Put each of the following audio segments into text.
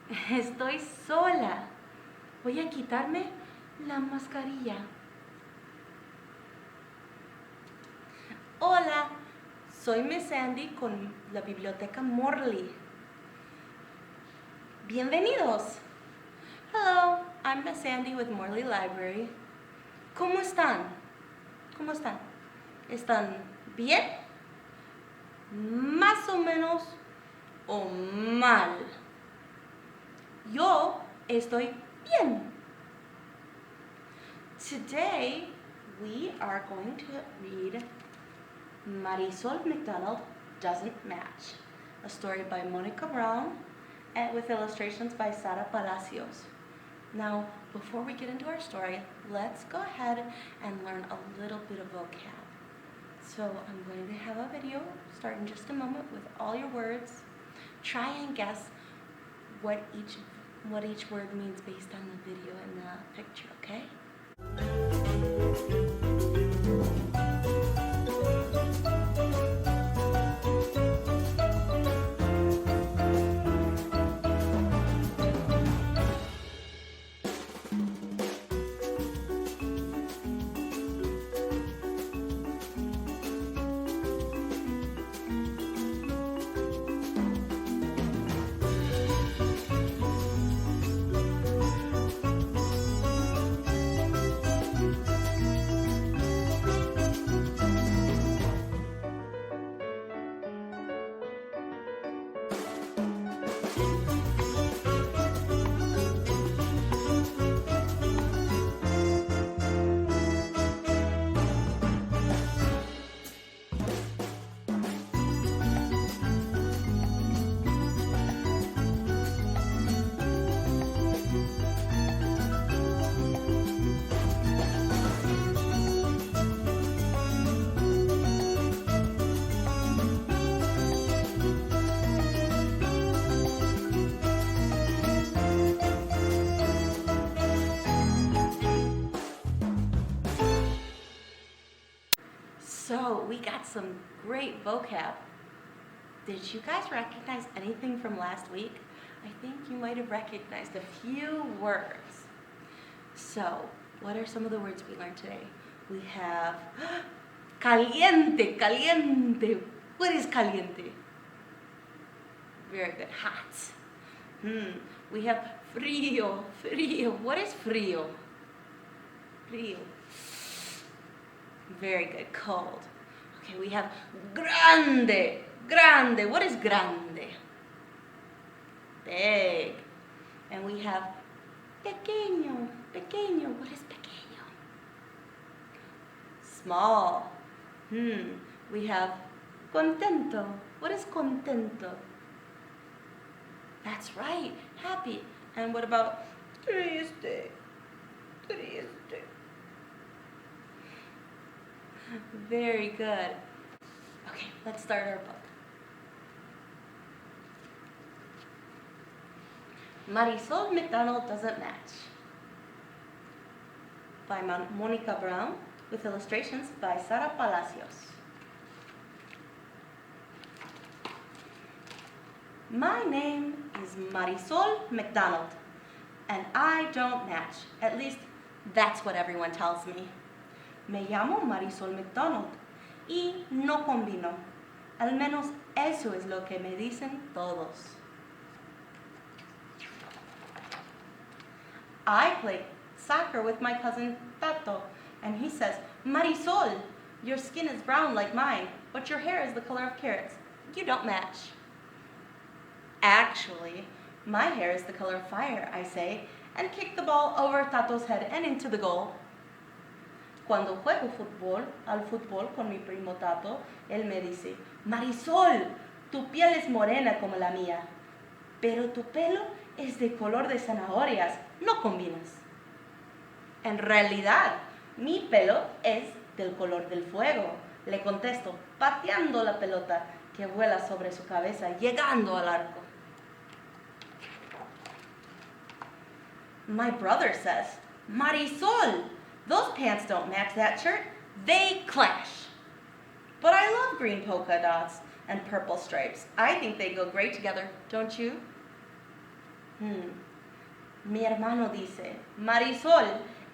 Estoy sola. Voy a quitarme la mascarilla. Hola, soy Miss Andi con la biblioteca Morley. Bienvenidos. Hello, I'm Miss Andi with Morley Library. ¿Cómo están? ¿Cómo están? ¿Están bien? ¿Más o menos o mal? Yo estoy bien. Today we are going to read Marisol MacDonald Doesn't Match, a story by Monica Brown and with illustrations by Sara Palacios. Now, before we get into our story, let's go ahead and learn a little bit of vocab. So I'm going to have a video start in just a moment with all your words. Try and guess what each word means based on the video and the picture, okay? So we got some great vocab. Did you guys recognize anything from last week? I think you might have recognized a few words. So, what are some of the words we learned today? We have caliente, caliente. What is caliente? Very good, hot. We have frío, frío. What is frío? Frío. Very good, cold. Okay, we have grande, grande. What is grande? Big. And we have pequeño, pequeño. What is pequeño? Small. We have contento. What is contento? That's right, happy. And what about triste? Triste. Very good. Okay, let's start our book. Marisol MacDonald Doesn't Match by Monica Brown with illustrations by Sara Palacios. My name is Marisol MacDonald, and I don't match. At least that's what everyone tells me. Me llamo Marisol MacDonald y no combino. Al menos eso es lo que me dicen todos. I play soccer with my cousin Tato, and he says, Marisol, your skin is brown like mine, but your hair is the color of carrots. You don't match. Actually, my hair is the color of fire, I say, and kick the ball over Tato's head and into the goal. Cuando juego al fútbol con mi primo Tato, él me dice, Marisol, tu piel es morena como la mía, pero tu pelo es de color de zanahorias, no combinas. En realidad, mi pelo es del color del fuego, le contesto, pateando la pelota que vuela sobre su cabeza, llegando al arco. My brother says, Marisol, those pants don't match that shirt. They clash. But I love green polka dots and purple stripes. I think they go great together, don't you? Mi hermano dice, Marisol,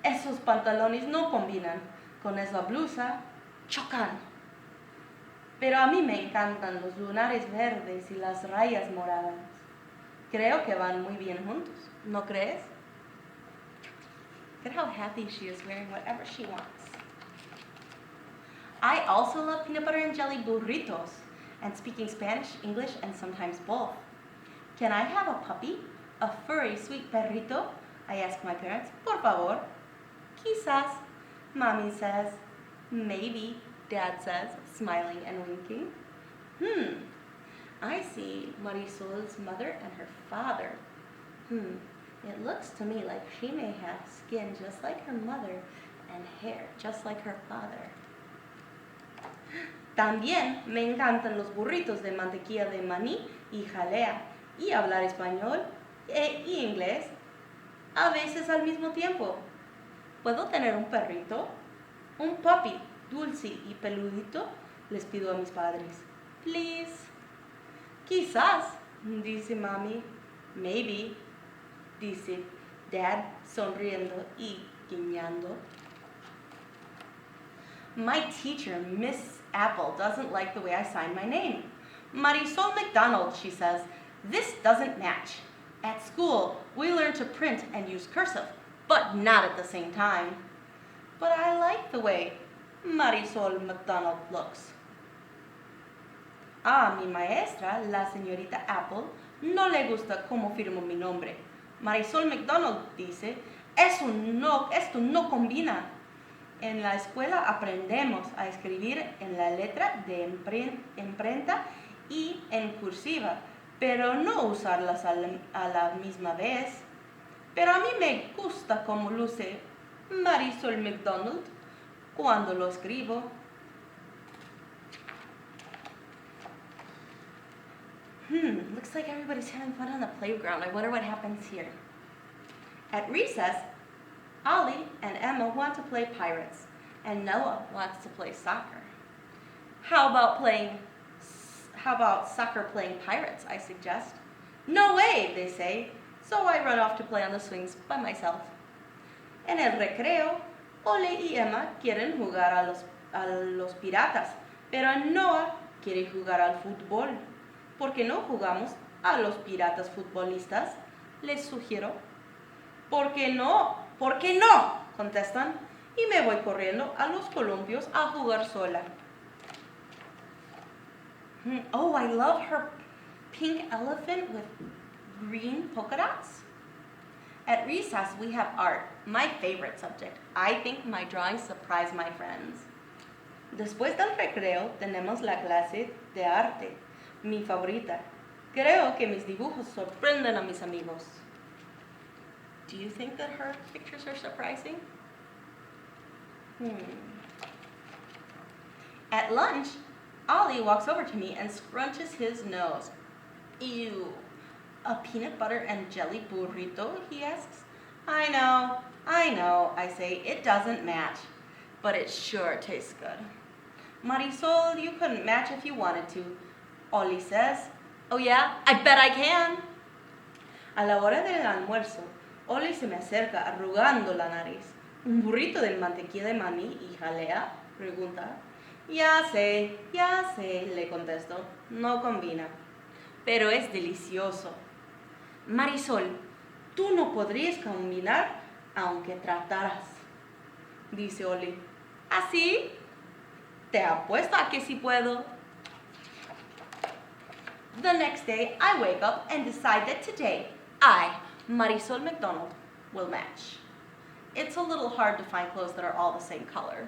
esos pantalones no combinan con esa blusa, chocan. Pero a mí me encantan los lunares verdes y las rayas moradas. Creo que van muy bien juntos, ¿no crees? Look at how happy she is wearing whatever she wants. I also love peanut butter and jelly burritos and speaking Spanish, English, and sometimes both. Can I have a puppy? A furry, sweet perrito? I ask my parents. Por favor. Quizás, Mommy says. Maybe, Dad says, smiling and winking. I see Marisol's mother and her father. It looks to me like she may have skin just like her mother and hair just like her father. También me encantan los burritos de mantequilla de maní y jalea y hablar español y inglés a veces al mismo tiempo. ¿Puedo tener un perrito? Un puppy dulce y peludito, les pido a mis padres. Please. Quizás, dice mami. Maybe, dice dad, sonriendo y guiñando. My teacher, Miss Apple, doesn't like the way I sign my name. Marisol MacDonald, she says, this doesn't match. At school, we learn to print and use cursive, but not at the same time. But I like the way Marisol MacDonald looks. A mi maestra, la señorita Apple, no le gusta cómo firmo mi nombre. Marisol MacDonald dice, esto no combina. En la escuela aprendemos a escribir en la letra de imprenta y en cursiva, pero no usarlas a la misma vez. Pero a mí me gusta cómo luce Marisol MacDonald cuando lo escribo. Looks like everybody's having fun on the playground. I wonder what happens here. At recess, Ollie and Emma want to play pirates, and Noah wants to play soccer. How about soccer playing pirates, I suggest. No way, they say, so I run off to play on the swings by myself. En el recreo, Ole y Emma quieren jugar a los piratas, pero Noah quiere jugar al fútbol. ¿Por qué no jugamos a los piratas futbolistas? Les sugiero. ¿Por qué no? ¿Por qué no? Contestan, y me voy corriendo a los columpios a jugar sola. Oh, I love her pink elephant with green polka dots. At recess, we have art, my favorite subject. I think my drawings surprise my friends. Después del recreo, tenemos la clase de arte, mi favorita. Creo que mis dibujos sorprenden a mis amigos. Do you think that her pictures are surprising? At lunch, Ollie walks over to me and scrunches his nose. Ew. A peanut butter and jelly burrito, he asks. I know, I say. It doesn't match, but it sure tastes good. Marisol, you couldn't match if you wanted to, Ollie says. Oh yeah, I bet I can. A la hora del almuerzo, Ollie se me acerca arrugando la nariz. ¿Un burrito de mantequilla de maní y jalea? Pregunta. Ya sé, le contesto. No combina. Pero es delicioso. Marisol, tú no podrías combinar aunque trataras, dice Ollie. ¿Así? Te apuesto a que sí puedo. The next day, I wake up and decide that today, I, Marisol MacDonald, will match. It's a little hard to find clothes that are all the same color.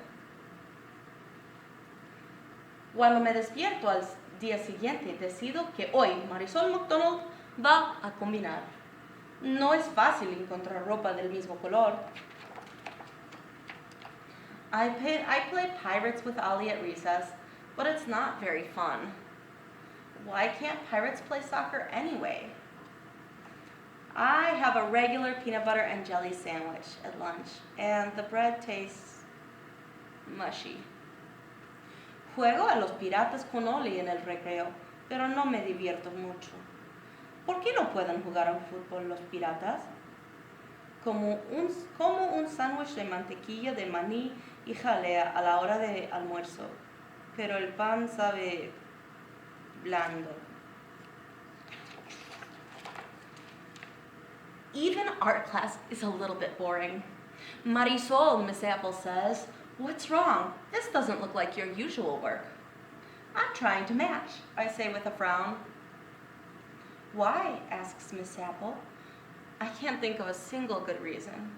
Cuando me despierto al día siguiente, decido que hoy Marisol MacDonald va a combinar. No es fácil encontrar ropa del mismo color. I play pirates with Ollie at recess, but it's not very fun. Why can't pirates play soccer anyway? I have a regular peanut butter and jelly sandwich at lunch, and the bread tastes mushy. Juego a los piratas con Ollie en el recreo, pero no me divierto mucho. ¿Por qué no pueden jugar al fútbol los piratas? Como un sándwich de mantequilla de maní y jalea a la hora de almuerzo, pero el pan sabe blando. Even art class is a little bit boring. Marisol, Miss Apple says, "What's wrong? This doesn't look like your usual work." "I'm trying to match," I say with a frown. "Why?" asks Miss Apple. I can't think of a single good reason.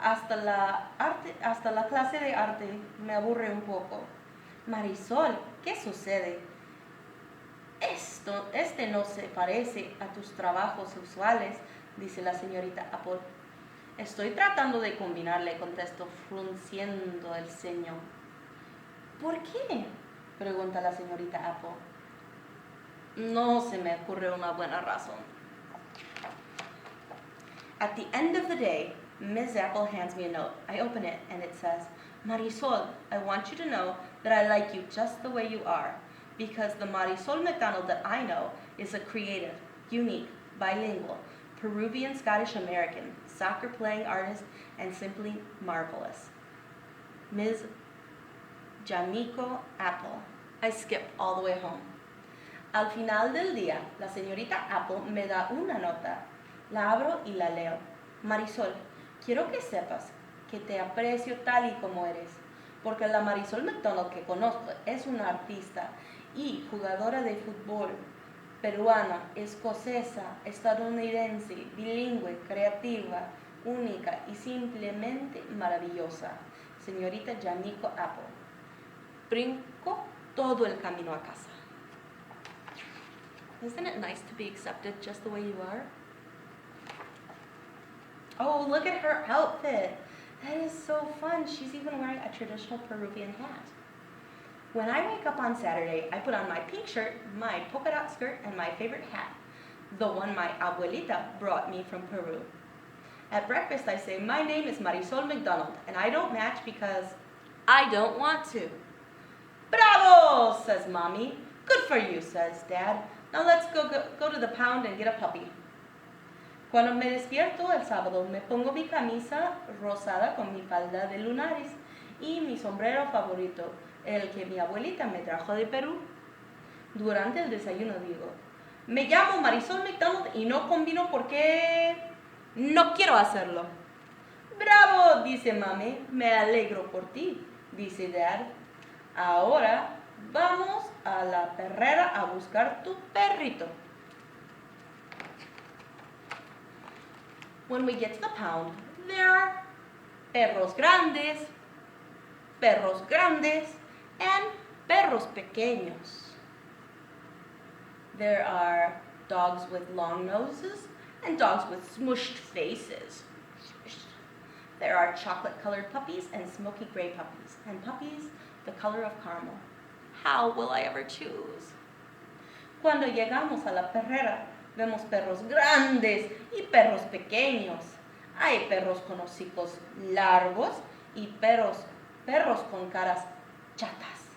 Hasta la clase de arte me aburre un poco. Marisol, ¿qué sucede? Este no se parece a tus trabajos usuales, dice la señorita Apple. Estoy tratando de combinarle, contesto frunciendo el ceño. ¿Por qué?, pregunta la señorita Apple. No se me ocurre una buena razón. At the end of the day, Ms. Apple hands me a note. I open it and it says, "Marisol, I want you to know that I like you just the way you are, because the Marisol MacDonald that I know is a creative, unique, bilingual, Peruvian Scottish American, soccer playing artist, and simply marvelous. Ms. Janico Apple." I skip all the way home. Al final del día, la señorita Apple me da una nota. La abro y la leo. Marisol, quiero que sepas que te aprecio tal y como eres, porque la Marisol MacDonald que conozco es una artista y jugadora de fútbol, peruana, escocesa, estadounidense, bilingüe, creativa, única y simplemente maravillosa. Señorita Janico Apple. Brinco todo el camino a casa. Isn't it nice to be accepted just the way you are? Oh, look at her outfit. That is so fun. She's even wearing a traditional Peruvian hat. When I wake up on Saturday, I put on my pink shirt, my polka dot skirt, and my favorite hat, the one my abuelita brought me from Peru. At breakfast, I say, "My name is Marisol MacDonald, and I don't match because I don't want to." "Bravo," says Mommy. "Good for you," says Dad. "Now let's go to the pound and get a puppy." Cuando me despierto el sábado, me pongo mi camisa rosada con mi falda de lunares y mi sombrero favorito, el que mi abuelita me trajo de Perú. Durante el desayuno digo, "Me llamo Marisol MacDonald y no combino porque no quiero hacerlo." "Bravo," dice Mami. "Me alegro por ti," dice Dad. "Ahora vamos a la perrera a buscar tu perrito." When we get to the pound, there are perros grandes, and perros pequeños. There are dogs with long noses and dogs with smushed faces. There are chocolate-colored puppies and smoky gray puppies, and puppies the color of caramel. How will I ever choose? Cuando llegamos a la perrera, vemos perros grandes y perros pequeños. Hay perros con hocicos largos y perros con caras chatas.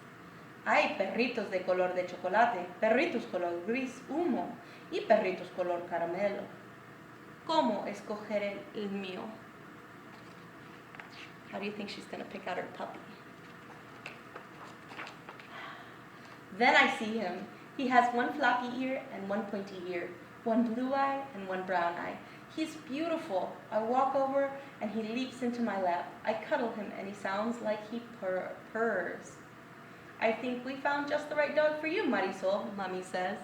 Hay perritos de color de chocolate, perritos color gris humo y perritos color caramelo. ¿Cómo escoger el mío? How do you think she's going to pick out her puppy? Then I see him. He has one floppy ear and one pointy ear, one blue eye and one brown eye. He's beautiful. I walk over and he leaps into my lap. I cuddle him and he sounds like he purrs. "I think we found just the right dog for you, Marisol," Mommy says.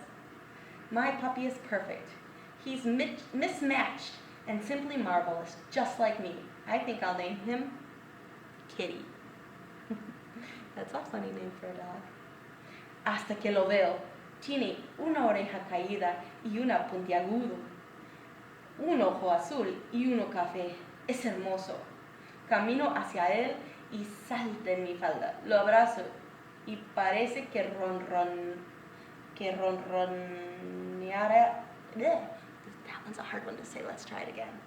My puppy is perfect. He's mismatched and simply marvelous, just like me. I think I'll name him Kitty. That's a funny name for a dog. Hasta que lo veo. Tiene una oreja caída y una puntiagudo, un ojo azul y uno café. Es hermoso. Camino hacia él y salta en mi falda. Lo abrazo y parece que ronroneara. That one's a hard one to say. Let's try it again.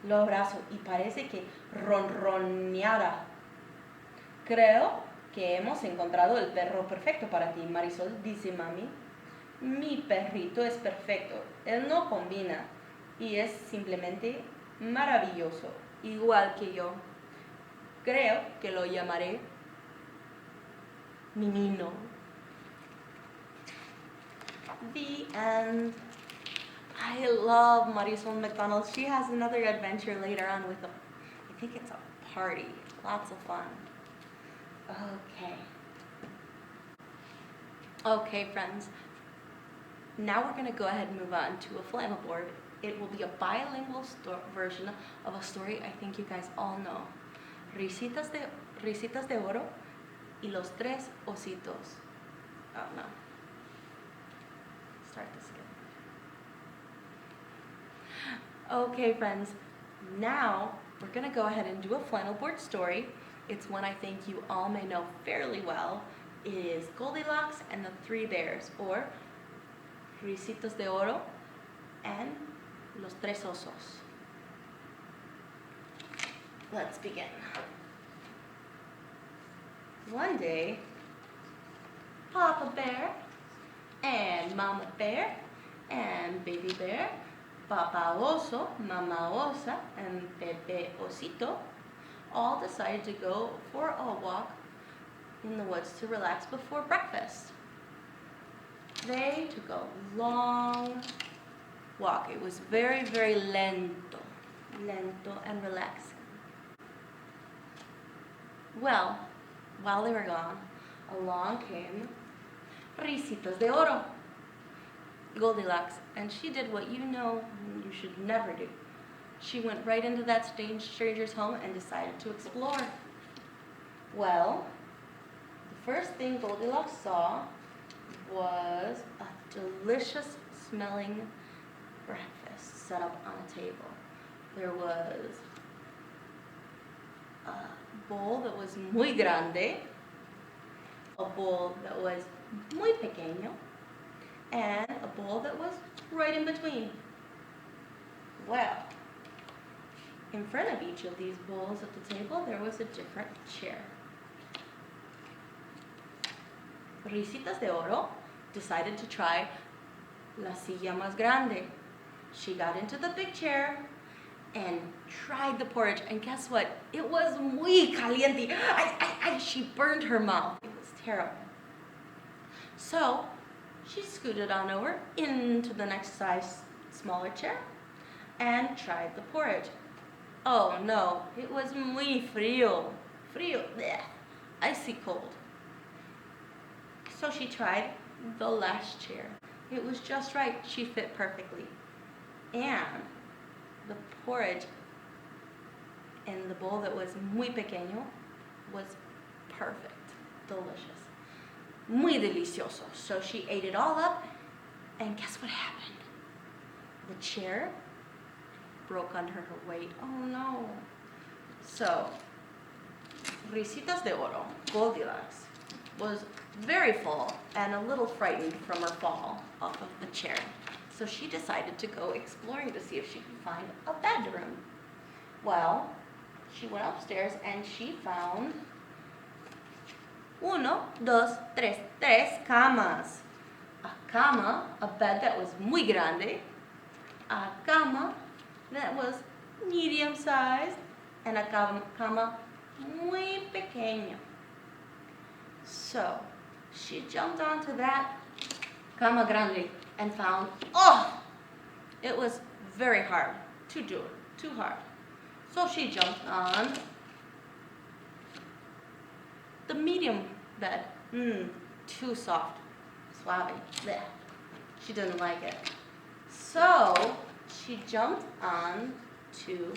Lo abrazo y parece que ronroneara. Creo que hemos encontrado el perro perfecto para ti, Marisol, dice Mami. Mi perrito es perfecto. Él no combina y es simplemente maravilloso, igual que yo. Creo que lo llamaré Minino. The end. I love Marisol MacDonald. She has another adventure later on with I think it's a party. Lots of fun. Okay, friends. Now we're going to go ahead and move on to a flannelboard. It will be a bilingual version of a story I think you guys all know. Risitas de Oro y los tres ositos. Oh no. Start this again. Okay, friends. Now we're going to go ahead and do a flannelboard story. It's one I think you all may know fairly well. It is Goldilocks and the Three Bears, or Risitos de Oro and Los Tres Osos. Let's begin. One day, Papa Bear and Mama Bear and Baby Bear, Papa Oso, Mama Osa, and Bebe Osito all decided to go for a walk in the woods to relax before breakfast. They took a long walk. It was very, very lento and relaxing. Well, while they were gone, along came Risitos de Oro, Goldilocks, and she did what you know you should never do. She went right into that stranger's home and decided to explore. Well, the first thing Goldilocks saw was a delicious smelling breakfast set up on a table. There was a bowl that was muy grande, a bowl that was muy pequeño, and a bowl that was right in between. Well, in front of each of these bowls at the table, there was a different chair. Risitas de Oro decided to try la silla más grande. She got into the big chair and tried the porridge, and guess what? It was muy caliente. She burned her mouth. It was terrible. So she scooted on over into the next size smaller chair and tried the porridge. Oh no, it was muy frío. Frío, bleh, icy cold. So she tried the last chair. It was just right. She fit perfectly. And the porridge in the bowl that was muy pequeño was perfect. Delicious. Muy delicioso. So she ate it all up, and guess what happened? The chair broke under her weight. Oh no. So, Risitas de Oro, Goldilocks, was very full and a little frightened from her fall off of the chair. So she decided to go exploring to see if she could find a bedroom. Well, she went upstairs and she found tres camas. A cama, a bed that was muy grande, a cama that was medium sized, and a cama muy pequeña. So she jumped onto that cama grande and found, it was very hard to do it, too hard. So she jumped on the medium bed. Too soft, suave. Blech. She didn't like it. So she jumped on to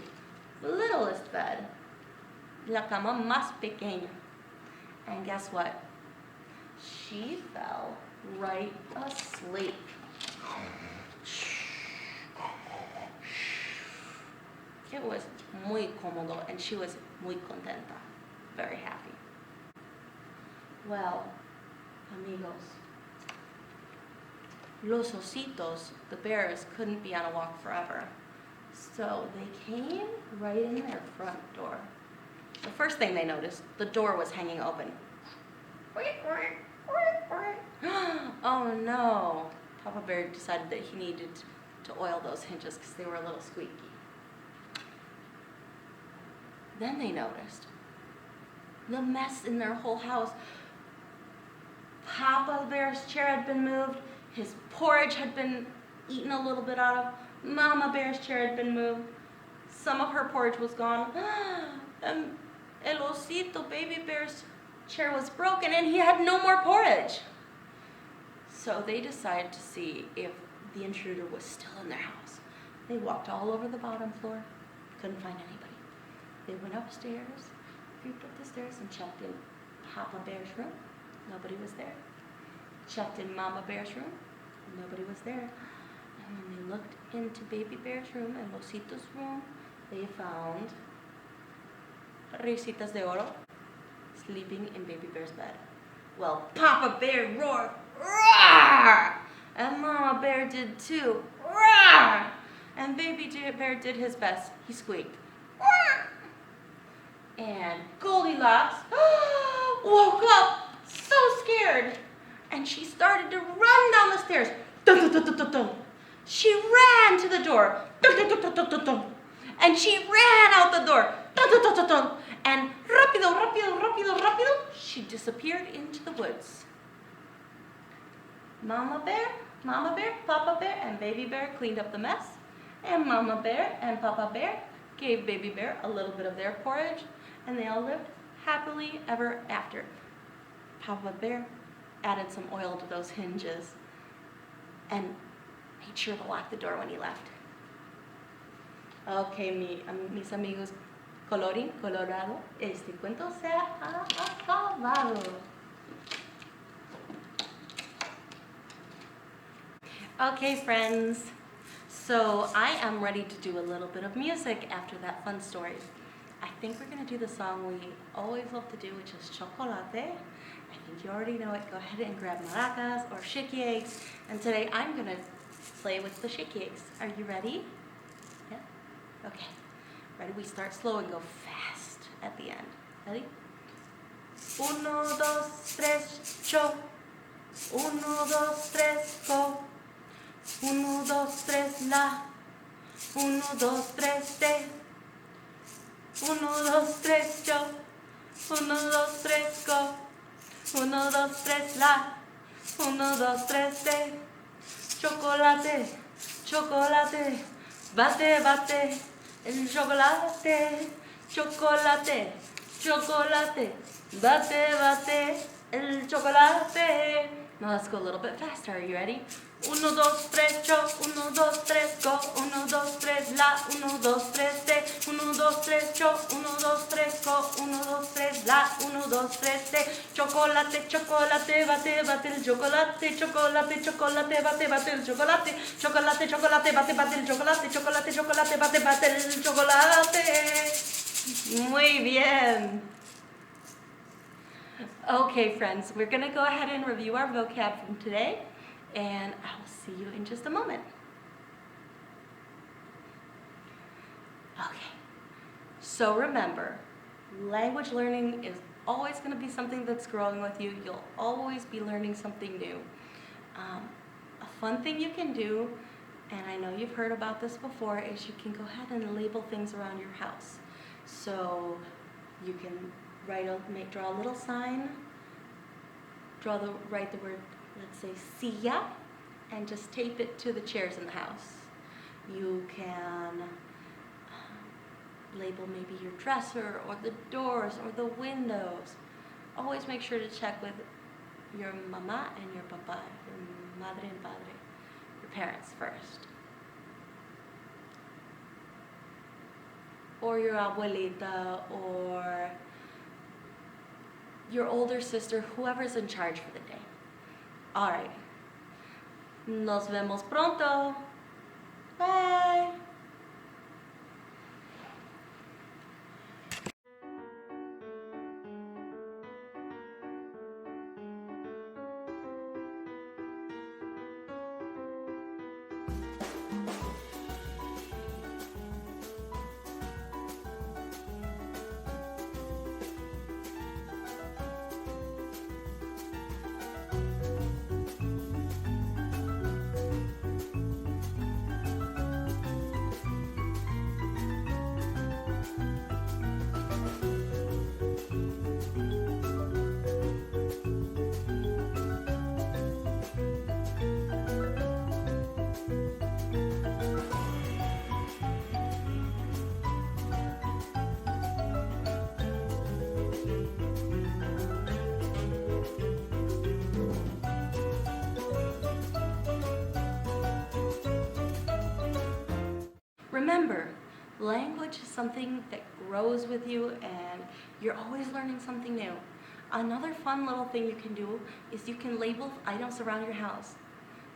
the littlest bed, la cama más pequeña. And guess what? She fell right asleep. It was muy cómodo and she was muy contenta, very happy. Well, amigos, los ositos, the bears, couldn't be on a walk forever. So they came right in their front door. The first thing they noticed, the door was hanging open. Oh no, Papa Bear decided that he needed to oil those hinges because they were a little squeaky. Then they noticed the mess in their whole house. Papa Bear's chair had been moved, his porridge had been eaten a little bit out of, Mama Bear's chair had been moved, some of her porridge was gone, and El Osito, Baby Bear's chair was broken and he had no more porridge. So they decided to see if the intruder was still in their house. They walked all over the bottom floor, couldn't find anybody. They went upstairs, creeped up the stairs and checked in Papa Bear's room. Nobody was there. Checked in Mama Bear's room. Nobody was there. And when they looked into Baby Bear's room and Osito's room, they found Risitas de Oro sleeping in Baby Bear's bed. Well, Papa Bear roared, "Roar!" And Mama Bear did too, "Roar!" And Baby Bear did his best. He squeaked, "Roar!" And Goldilocks woke up so scared, and she started to run down the stairs. Dun, dun, dun, dun, dun. She ran to the door. Dun, dun, dun, dun, dun, dun. And she ran out the door. Dun, dun, dun, dun, dun. And rápido, rápido, rápido, rápido, she disappeared into the woods. Mama Bear, Papa Bear, and Baby Bear cleaned up the mess. And Mama Bear and Papa Bear gave Baby Bear a little bit of their porridge, and they all lived happily ever after. Papa Bear added some oil to those hinges and made sure to lock the door when he left. Okay, mis amigos, colorín colorado, este cuento se ha acabado. Okay, friends, so I am ready to do a little bit of music after that fun story. I think we're going to do the song we always love to do, which is Chocolate. I think you already know it. Go ahead and grab maracas or shaky eggs. And today I'm going to play with the shaky eggs. Are you ready? Yeah? Okay. Ready? We start slow and go fast at the end. Ready? Uno, dos, tres, cho. Uno, dos, tres, go. Uno, dos, tres, la. Uno, dos, tres, te. Uno, dos, tres, yo. Uno, dos, tres, go. Uno, dos, tres, la. Uno, dos, tres, te. Chocolate, chocolate. Bate, bate. El chocolate. Chocolate, chocolate. Bate, bate. El chocolate. Now let's go a little bit faster. Are you ready? Uno, dos, tres, cho. Uno, dos, tres, go. Uno, dos, tres, la. Uno, dos, tres, te. Uno, dos, tres, cho. Uno, dos, tres, go. Uno, dos, tres, la. Uno, dos, tres, te. Chocolate, chocolate, bate, bate el chocolate. Chocolate, chocolate, bate, bate el chocolate. Chocolate, chocolate, bate, bate el chocolate. Chocolate, chocolate, bate, bate el chocolate. Muy bien. Okay, friends, we're going to go ahead and review our vocab from today, and I'll see you in just a moment. Okay, so remember, language learning is always going to be something that's growing with you. You'll always be learning something new. A fun thing you can do, and I know you've heard about this before, is you can go ahead and label things around your house. So you can draw a little sign, write the word, let's say silla, and just tape it to the chairs in the house. You can label maybe your dresser or the doors or the windows. Always make sure to check with your mama and your papa, your madre and padre, your parents first. Or your abuelita, or your older sister, whoever's in charge for the day. All right. Nos vemos pronto. Bye. Remember, language is something that grows with you and you're always learning something new. Another fun little thing you can do is you can label items around your house.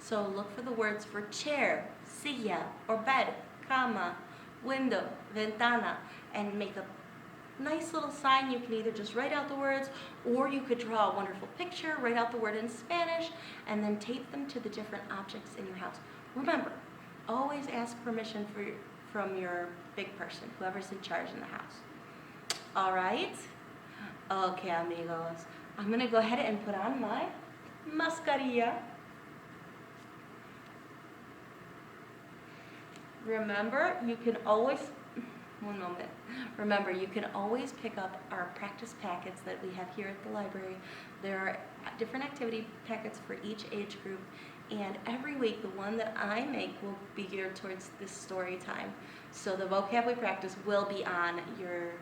So look for the words for chair, silla, or bed, cama, window, ventana, and make a nice little sign. You can either just write out the words, or you could draw a wonderful picture, write out the word in Spanish, and then tape them to the different objects in your house. Remember, always ask permission from your big person, whoever's in charge in the house. All right? Okay, amigos. I'm going to go ahead and put on my mascarilla. Remember, you can always, one moment. Remember, you can always pick up our practice packets that we have here at the library. There are different activity packets for each age group, and every week the one that I make will be geared towards this story time. So the vocab we practice will be on your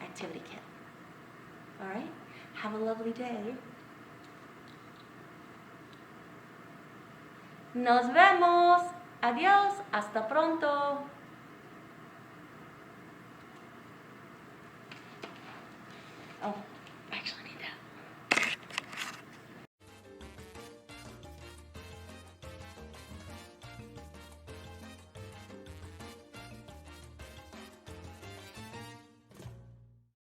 activity kit. All right? Have a lovely day. Nos vemos. Adiós. Hasta pronto. Oh.